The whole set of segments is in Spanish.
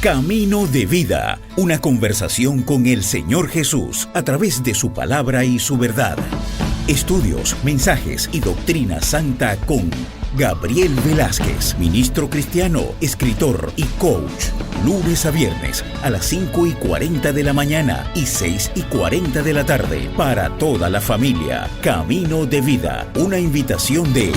Camino de Vida, una conversación con el Señor Jesús a través de su palabra y su verdad. Estudios, mensajes y doctrina santa con Gabriel Velázquez, ministro cristiano, escritor y coach. Lunes a viernes a las 5:40 de la mañana y 6:40 de la tarde para toda la familia. Camino de Vida, una invitación de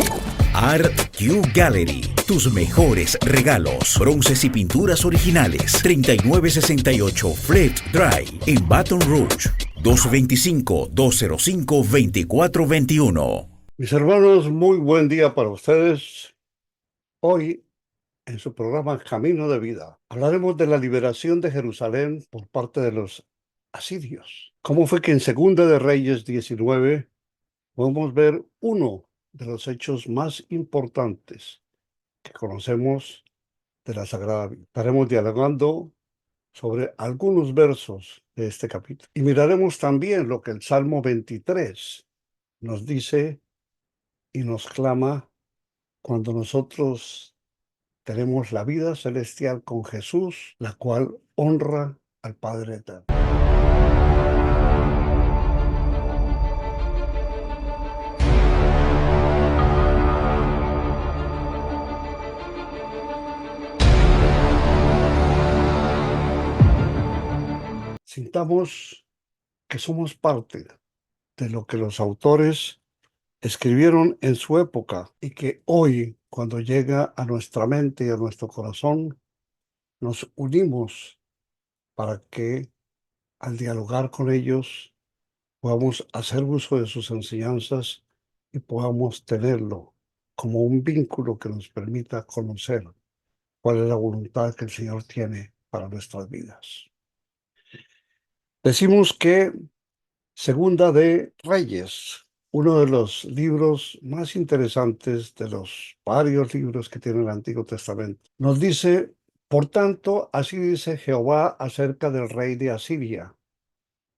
Art Q Gallery. Tus mejores regalos, bronces y pinturas originales. 3968 Fleet Drive en Baton Rouge. 225-205-2421. Mis hermanos, muy buen día para ustedes. Hoy, en su programa Camino de Vida, hablaremos de la liberación de Jerusalén por parte de los asirios. ¿Cómo fue que en Segunda de Reyes 19 podemos ver uno de los hechos más importantes que conocemos de la Sagrada Biblia? Estaremos dialogando sobre algunos versos de este capítulo. Y miraremos también lo que el Salmo 23 nos dice y nos clama cuando nosotros tenemos la vida celestial con Jesús, la cual honra al Padre Eterno. Sintamos que somos parte de lo que los autores escribieron en su época y que hoy, cuando llega a nuestra mente y a nuestro corazón, nos unimos para que al dialogar con ellos podamos hacer uso de sus enseñanzas y podamos tenerlo como un vínculo que nos permita conocer cuál es la voluntad que el Señor tiene para nuestras vidas. Decimos que Segunda de Reyes, uno de los libros más interesantes de los varios libros que tiene el Antiguo Testamento, nos dice: por tanto, así dice Jehová acerca del rey de Asiria: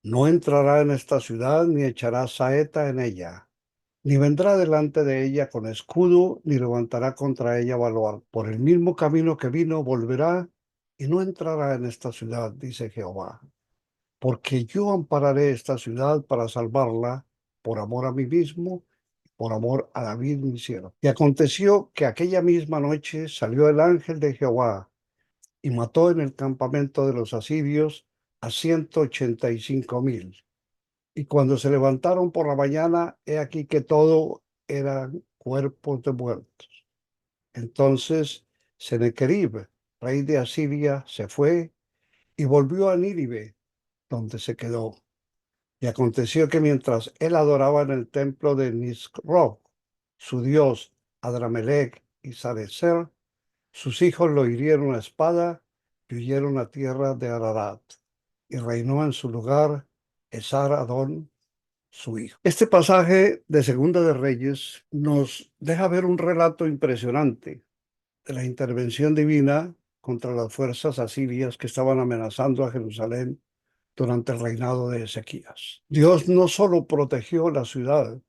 no entrará en esta ciudad, ni echará saeta en ella, ni vendrá delante de ella con escudo, ni levantará contra ella baluarte. Por el mismo camino que vino volverá, y no entrará en esta ciudad, dice Jehová. Porque yo ampararé esta ciudad para salvarla, por amor a mí mismo, por amor a David mi siervo. Y aconteció que aquella misma noche salió el ángel de Jehová y mató en el campamento de los asirios a 185,000. Y cuando se levantaron por la mañana, he aquí que todo eran cuerpos de muertos. Entonces Sennacherib, rey de Asiria, se fue y volvió a Nínive, donde se quedó. Y aconteció que mientras él adoraba en el templo de Nisroch, su dios Adramelech y Sarecer, sus hijos lo hirieron a espada y huyeron a tierra de Ararat, y reinó en su lugar Esar-Adón, su hijo. Este pasaje de Segunda de Reyes nos deja ver un relato impresionante de la intervención divina contra las fuerzas asirias que estaban amenazando a Jerusalén durante el reinado de Ezequías. Dios no solo protegió la ciudad,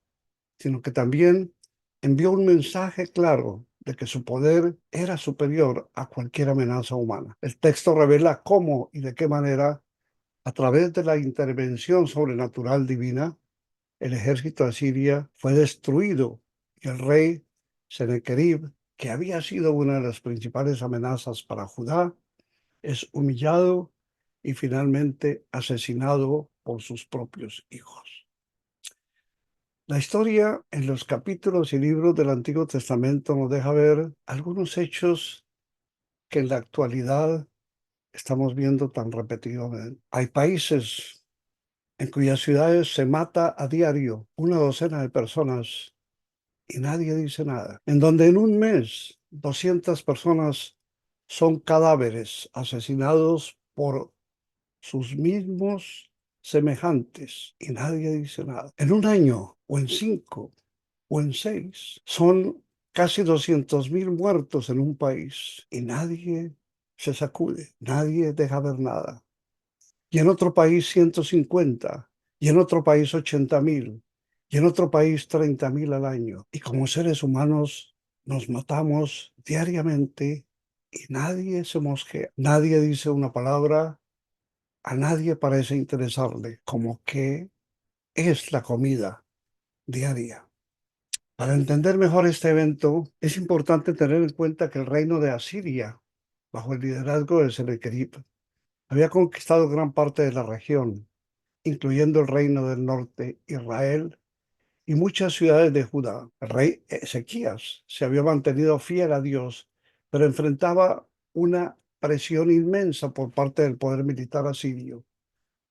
sino que también envió un mensaje claro de que su poder era superior a cualquier amenaza humana. El texto revela cómo y de qué manera, a través de la intervención sobrenatural divina, el ejército asiria fue destruido y el rey Sennacherib, que había sido una de las principales amenazas para Judá, es humillado y finalmente asesinado por sus propios hijos. La historia en los capítulos y libros del Antiguo Testamento nos deja ver algunos hechos que en la actualidad estamos viendo tan repetidamente. Hay países en cuyas ciudades se mata a diario una docena de personas y nadie dice nada. En donde en un mes 200 personas son cadáveres asesinados por sus mismos semejantes y nadie dice nada. En un año o en 5 o en 6 son casi 200,000 muertos en un país y nadie se sacude, nadie deja ver nada. Y en otro país 150, y en otro país 80,000, y en otro país 30,000 al año. Y como seres humanos nos matamos diariamente y nadie se mosquea, nadie dice una palabra, a nadie parece interesarle como que es la comida diaria. Para entender mejor este evento, es importante tener en cuenta que el reino de Asiria, bajo el liderazgo de Sennacherib, había conquistado gran parte de la región, incluyendo el reino del norte, Israel, y muchas ciudades de Judá. El rey Ezequías se había mantenido fiel a Dios, pero enfrentaba una presión inmensa por parte del poder militar asirio,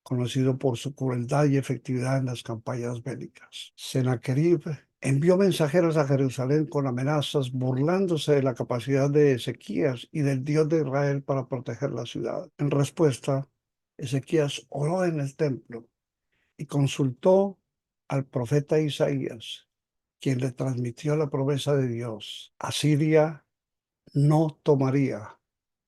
conocido por su crueldad y efectividad en las campañas bélicas. Sennacherib envió mensajeros a Jerusalén con amenazas, burlándose de la capacidad de Ezequías y del Dios de Israel para proteger la ciudad. En respuesta, Ezequías oró en el templo y consultó al profeta Isaías, quien le transmitió la promesa de Dios. Asiria no tomaría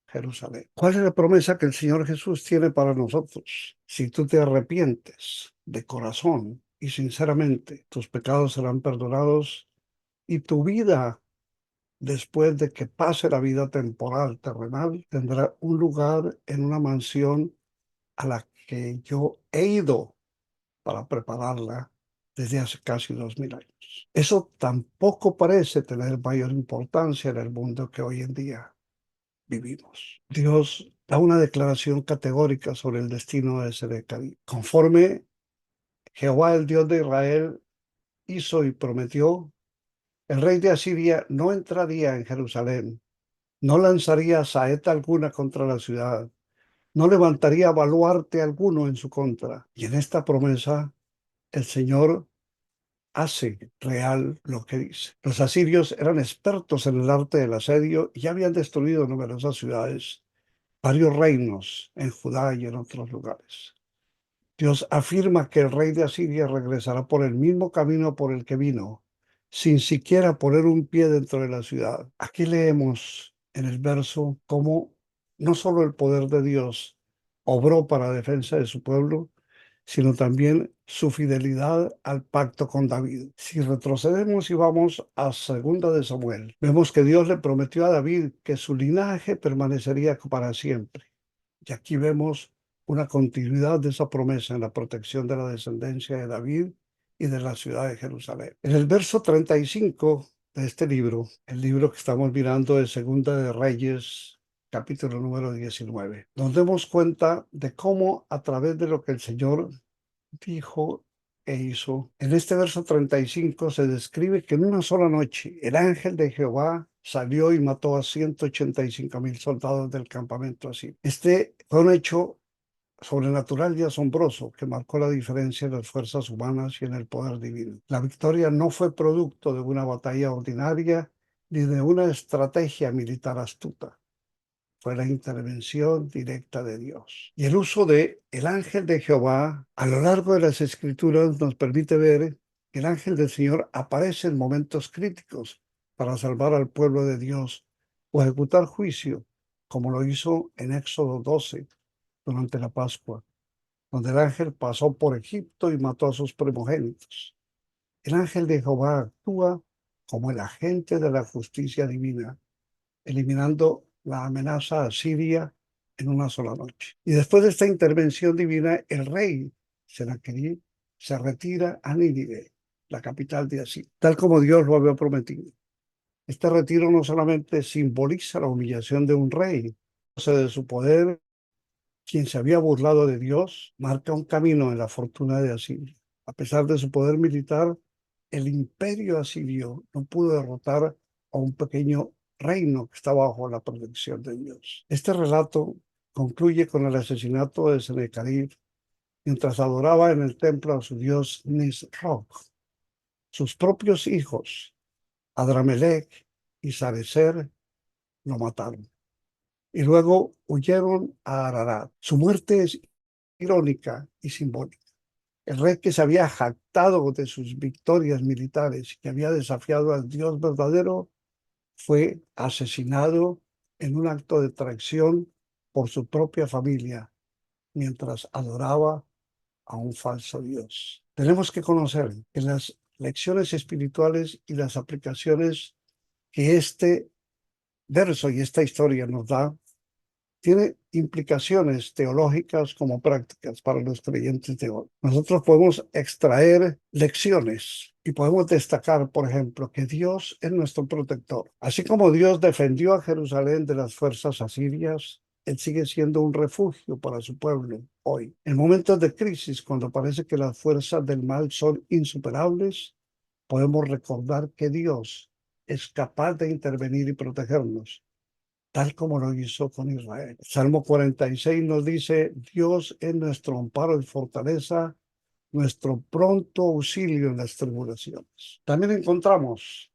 Jerusalén. ¿Cuál es la promesa que el Señor Jesús tiene para nosotros? Si tú te arrepientes de corazón y sinceramente, tus pecados serán perdonados y tu vida, después de que pase la vida temporal, terrenal, tendrá un lugar en una mansión a la que yo he ido para prepararla desde hace casi 2000 años. Eso tampoco parece tener mayor importancia en el mundo que hoy en día vivimos. Dios da una declaración categórica sobre el destino de Sennacherib. Conforme Jehová, el Dios de Israel, hizo y prometió, el rey de Asiria no entraría en Jerusalén, no lanzaría saeta alguna contra la ciudad, no levantaría baluarte alguno en su contra. Y en esta promesa, el Señor hace real lo que dice. Los asirios eran expertos en el arte del asedio y ya habían destruido numerosas ciudades, varios reinos en Judá y en otros lugares. Dios afirma que el rey de Asiria regresará por el mismo camino por el que vino, sin siquiera poner un pie dentro de la ciudad. Aquí leemos en el verso cómo no solo el poder de Dios obró para defensa de su pueblo, sino también su fidelidad al pacto con David. Si retrocedemos y vamos a Segunda de Samuel, vemos que Dios le prometió a David que su linaje permanecería para siempre. Y aquí vemos una continuidad de esa promesa en la protección de la descendencia de David y de la ciudad de Jerusalén. En el verso 35 de este libro, el libro que estamos mirando de Segunda de Reyes, capítulo número 19, nos damos cuenta de cómo a través de lo que el Señor dijo e hizo. En este verso 35 se describe que en una sola noche el ángel de Jehová salió y mató a 185,000 soldados del campamento así. Este fue un hecho sobrenatural y asombroso que marcó la diferencia en las fuerzas humanas y en el poder divino. La victoria no fue producto de una batalla ordinaria ni de una estrategia militar astuta. Fue la intervención directa de Dios. Y el uso de el ángel de Jehová a lo largo de las escrituras nos permite ver que el ángel del Señor aparece en momentos críticos para salvar al pueblo de Dios o ejecutar juicio, como lo hizo en Éxodo 12 durante la Pascua, donde el ángel pasó por Egipto y mató a sus primogénitos. El ángel de Jehová actúa como el agente de la justicia divina, eliminando la amenaza a Siria en una sola noche. Y después de esta intervención divina, el rey Sennacherib se retira a Nínive, la capital de Asiria, tal como Dios lo había prometido. Este retiro no solamente simboliza la humillación de un rey, de su poder, quien se había burlado de Dios, marca un camino en la fortuna de Asiria. A pesar de su poder militar, el imperio asirio no pudo derrotar a un pequeño reino que estaba bajo la protección de Dios. Este relato concluye con el asesinato de Sennacherib mientras adoraba en el templo a su dios Nisroch. Sus propios hijos, Adramelech y Sarecer, lo mataron y luego huyeron a Ararat. Su muerte es irónica y simbólica. El rey que se había jactado de sus victorias militares y que había desafiado al Dios verdadero fue asesinado en un acto de traición por su propia familia mientras adoraba a un falso Dios. Tenemos que conocer que las lecciones espirituales y las aplicaciones que este verso y esta historia nos da tiene implicaciones teológicas como prácticas para los creyentes de hoy. Nosotros podemos extraer lecciones y podemos destacar, por ejemplo, que Dios es nuestro protector. Así como Dios defendió a Jerusalén de las fuerzas asirias, Él sigue siendo un refugio para su pueblo hoy. En momentos de crisis, cuando parece que las fuerzas del mal son insuperables, podemos recordar que Dios es capaz de intervenir y protegernos tal como lo hizo con Israel. Salmo 46 nos dice, Dios es nuestro amparo y fortaleza, nuestro pronto auxilio en las tribulaciones. También encontramos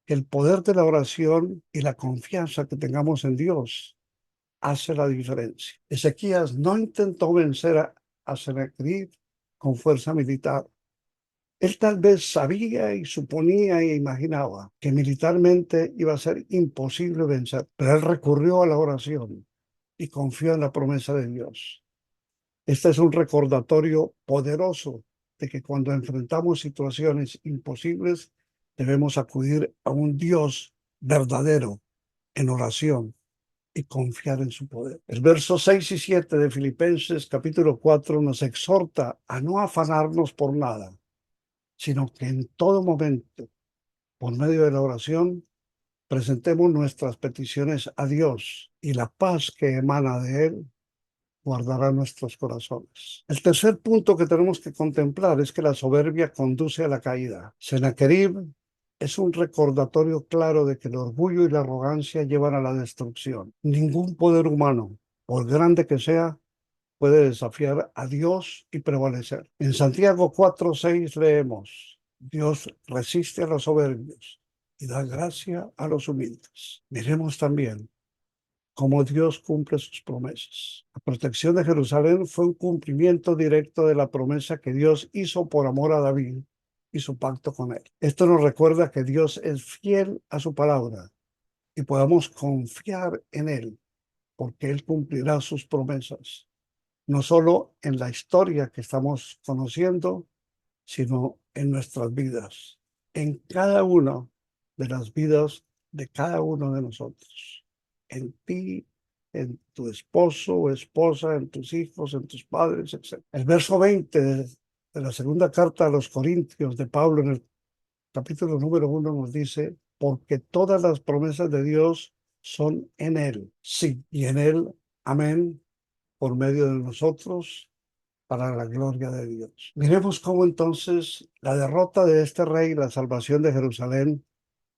que el poder de la oración y la confianza que tengamos en Dios hace la diferencia. Ezequías no intentó vencer a Sennacherib con fuerza militar. Él tal vez sabía y suponía e imaginaba que militarmente iba a ser imposible vencer, pero él recurrió a la oración y confió en la promesa de Dios. Este es un recordatorio poderoso de que cuando enfrentamos situaciones imposibles, debemos acudir a un Dios verdadero en oración y confiar en su poder. El verso 6 y 7 de Filipenses capítulo 4 nos exhorta a no afanarnos por nada, sino que en todo momento, por medio de la oración, presentemos nuestras peticiones a Dios y la paz que emana de Él guardará nuestros corazones. El tercer punto que tenemos que contemplar es que la soberbia conduce a la caída. Sennacherib es un recordatorio claro de que el orgullo y la arrogancia llevan a la destrucción. Ningún poder humano, por grande que sea, puede desafiar a Dios y prevalecer. En Santiago 4:6 leemos, Dios resiste a los soberbios y da gracia a los humildes. Miremos también cómo Dios cumple sus promesas. La protección de Jerusalén fue un cumplimiento directo de la promesa que Dios hizo por amor a David y su pacto con él. Esto nos recuerda que Dios es fiel a su palabra y podamos confiar en él porque él cumplirá sus promesas no solo en la historia que estamos conociendo, sino en nuestras vidas, en cada una de las vidas de cada uno de nosotros, en ti, en tu esposo o esposa, en tus hijos, en tus padres, etc. El verso 20 de la segunda carta a los Corintios de Pablo en el capítulo número 1 nos dice, porque todas las promesas de Dios son en Él, sí, y en Él, amén, por medio de nosotros para la gloria de Dios. Miremos cómo entonces la derrota de este rey y la salvación de Jerusalén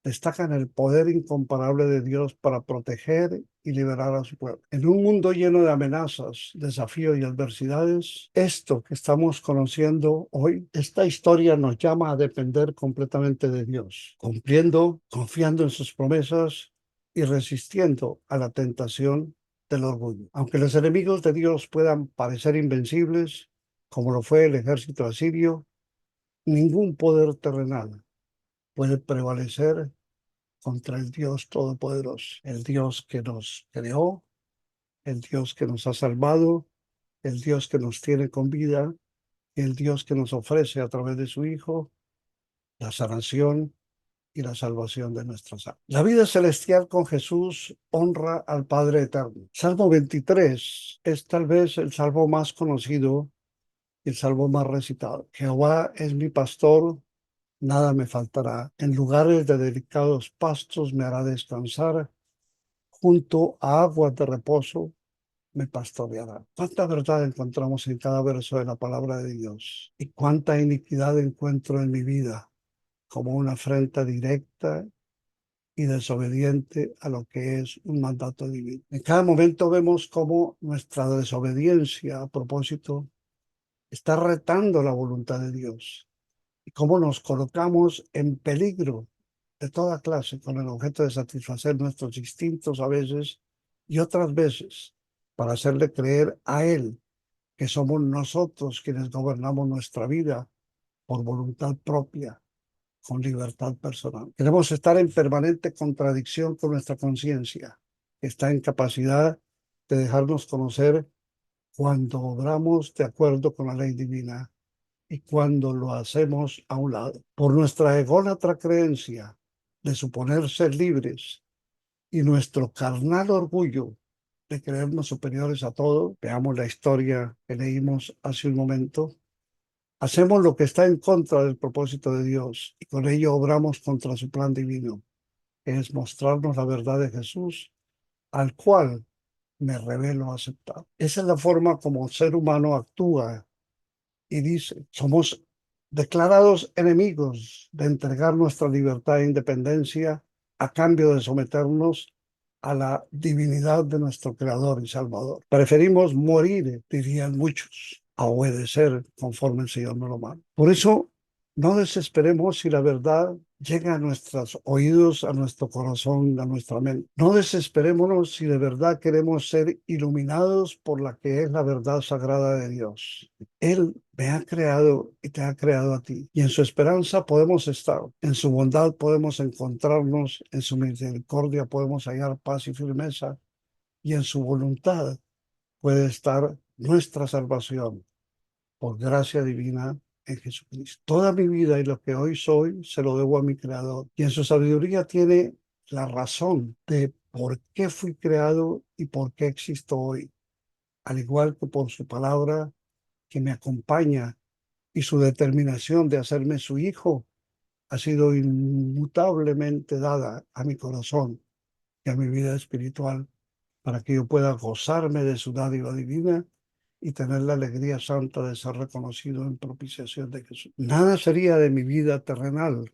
destacan el poder incomparable de Dios para proteger y liberar a su pueblo. En un mundo lleno de amenazas, desafíos y adversidades, esto que estamos conociendo hoy, esta historia nos llama a depender completamente de Dios, cumpliendo, confiando en sus promesas y resistiendo a la tentación del orgullo. Aunque los enemigos de Dios puedan parecer invencibles, como lo fue el ejército asirio, ningún poder terrenal puede prevalecer contra el Dios Todopoderoso, el Dios que nos creó, el Dios que nos ha salvado, el Dios que nos tiene con vida, el Dios que nos ofrece a través de su Hijo la sanación y la salvación de nuestras almas. La vida celestial con Jesús honra al Padre Eterno. Salmo 23 es tal vez el salmo más conocido y el salmo más recitado. Jehová es mi pastor, nada me faltará. En lugares de delicados pastos me hará descansar. Junto a aguas de reposo me pastoreará. Cuánta verdad encontramos en cada verso de la palabra de Dios y cuánta iniquidad encuentro en mi vida como una afrenta directa y desobediente a lo que es un mandato divino. En cada momento vemos cómo nuestra desobediencia a propósito está retando la voluntad de Dios y cómo nos colocamos en peligro de toda clase con el objeto de satisfacer nuestros instintos a veces y otras veces para hacerle creer a Él que somos nosotros quienes gobernamos nuestra vida por voluntad propia, con libertad personal. Queremos estar en permanente contradicción con nuestra conciencia, que está en capacidad de dejarnos conocer cuando obramos de acuerdo con la ley divina y cuando lo hacemos a un lado. Por nuestra ególatra creencia de suponer ser libres, y nuestro carnal orgullo de creernos superiores a todo, veamos la historia que leímos hace un momento, hacemos lo que está en contra del propósito de Dios y con ello obramos contra su plan divino, que es mostrarnos la verdad de Jesús, al cual me revelo aceptar. Esa es la forma como el ser humano actúa y dice, somos declarados enemigos de entregar nuestra libertad e independencia a cambio de someternos a la divinidad de nuestro Creador y Salvador. Preferimos morir, dirían muchos, a obedecer conforme el Señor nos lo manda. Por eso, no desesperemos si la verdad llega a nuestros oídos, a nuestro corazón, a nuestra mente. No desesperémonos si de verdad queremos ser iluminados por la que es la verdad sagrada de Dios. Él me ha creado y te ha creado a ti. Y en su esperanza podemos estar. En su bondad podemos encontrarnos. En su misericordia podemos hallar paz y firmeza. Y en su voluntad puede estar nuestra salvación por gracia divina en Jesucristo. Toda mi vida y lo que hoy soy se lo debo a mi Creador. Y en su sabiduría tiene la razón de por qué fui creado y por qué existo hoy. Al igual que por su palabra que me acompaña y su determinación de hacerme su hijo ha sido inmutablemente dada a mi corazón y a mi vida espiritual para que yo pueda gozarme de su dádiva divina y tener la alegría santa de ser reconocido en propiciación de Jesús. Nada sería de mi vida terrenal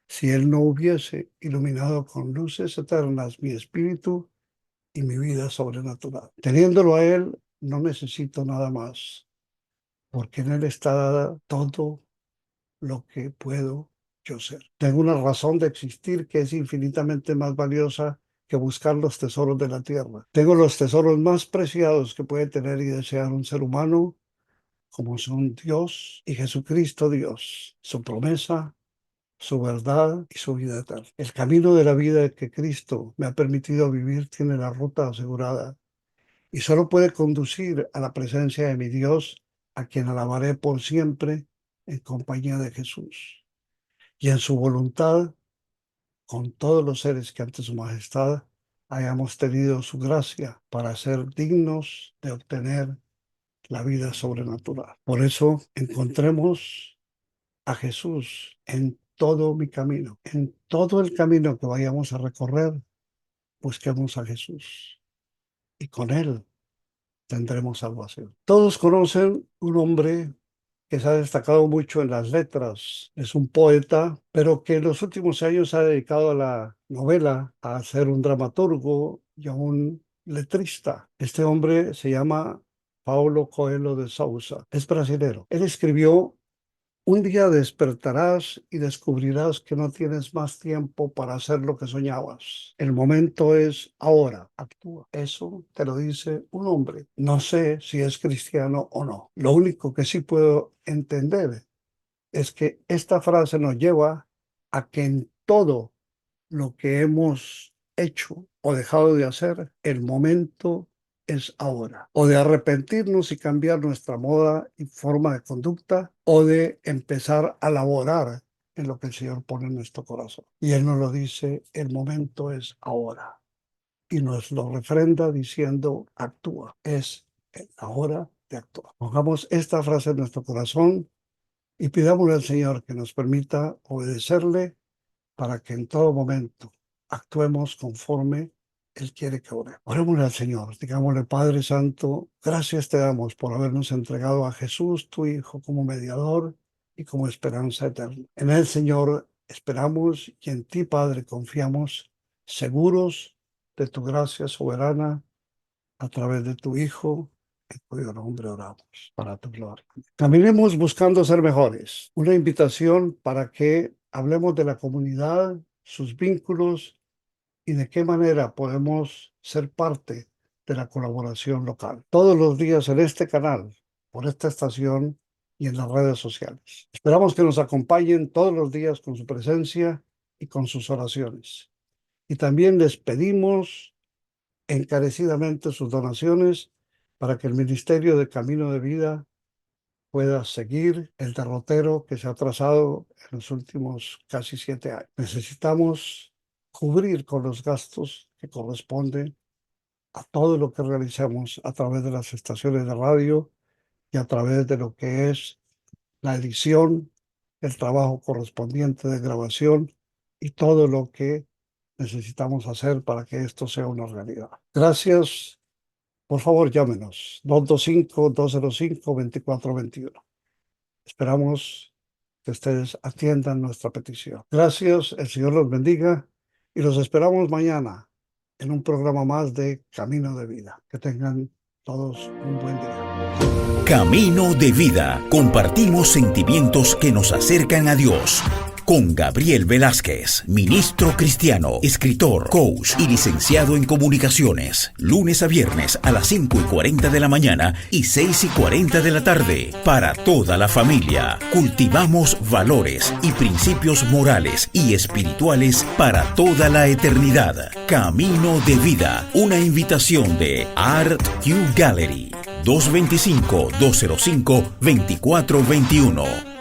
si Él no hubiese iluminado con luces eternas mi espíritu y mi vida sobrenatural. Teniéndolo a Él, no necesito nada más, porque en Él está dada todo lo que puedo yo ser. Tengo una razón de existir que es infinitamente más valiosa que buscar los tesoros de la tierra. Tengo los tesoros más preciados que puede tener y desear un ser humano, como son Dios y Jesucristo Dios, su promesa, su verdad y su vida eterna. El camino de la vida que Cristo me ha permitido vivir tiene la ruta asegurada y solo puede conducir a la presencia de mi Dios, a quien alabaré por siempre en compañía de Jesús. Y en su voluntad, con todos los seres que ante su majestad hayamos tenido su gracia para ser dignos de obtener la vida sobrenatural. Por eso encontremos a Jesús en todo mi camino, en todo el camino que vayamos a recorrer, busquemos a Jesús y con Él tendremos salvación. Todos conocen un hombre que se ha destacado mucho en las letras. Es un poeta, pero que en los últimos años se ha dedicado a la novela, a ser un dramaturgo y a un letrista. Este hombre se llama Paulo Coelho de Sousa. Es brasilero. Él escribió: un día despertarás y descubrirás que no tienes más tiempo para hacer lo que soñabas. El momento es ahora, actúa. Eso te lo dice un hombre. No sé si es cristiano o no. Lo único que sí puedo entender es que esta frase nos lleva a que en todo lo que hemos hecho o dejado de hacer, el momento es ahora. O de arrepentirnos y cambiar nuestra moda y forma de conducta, o de empezar a laborar en lo que el Señor pone en nuestro corazón. Y Él nos lo dice, el momento es ahora. Y nos lo refrenda diciendo, actúa. Es la hora de actuar. Pongamos esta frase en nuestro corazón y pidámosle al Señor que nos permita obedecerle para que en todo momento actuemos conforme Él quiere que oremos. Orémosle al Señor, digámosle: Padre Santo, gracias te damos por habernos entregado a Jesús, tu Hijo, como mediador y como esperanza eterna. En Él, Señor, esperamos y en ti, Padre, confiamos, seguros de tu gracia soberana a través de tu Hijo, en cuyo nombre oramos, para tu gloria. Caminemos buscando ser mejores. Una invitación para que hablemos de la comunidad, sus vínculos y de qué manera podemos ser parte de la colaboración local. Todos los días en este canal, por esta estación y en las redes sociales. Esperamos que nos acompañen todos los días con su presencia y con sus oraciones. Y también les pedimos encarecidamente sus donaciones para que el Ministerio de Camino de Vida pueda seguir el derrotero que se ha trazado en los últimos casi 7 años. Necesitamos cubrir con los gastos que corresponde a todo lo que realicemos a través de las estaciones de radio y a través de lo que es la edición, el trabajo correspondiente de grabación y todo lo que necesitamos hacer para que esto sea una realidad. Gracias. Por favor, llámenos 225-205-2421. Esperamos que ustedes atiendan nuestra petición. Gracias, el Señor los bendiga y los esperamos mañana en un programa más de Camino de Vida. Que tengan todos un buen día. Camino de Vida. Compartimos sentimientos que nos acercan a Dios. Con Gabriel Velázquez, ministro cristiano, escritor, coach y licenciado en comunicaciones. Lunes a viernes a las 5:40 de la mañana y 6:40 de la tarde. Para toda la familia. Cultivamos valores y principios morales y espirituales para toda la eternidad. Camino de Vida. Una invitación de Art Q Gallery. 225-205-2421.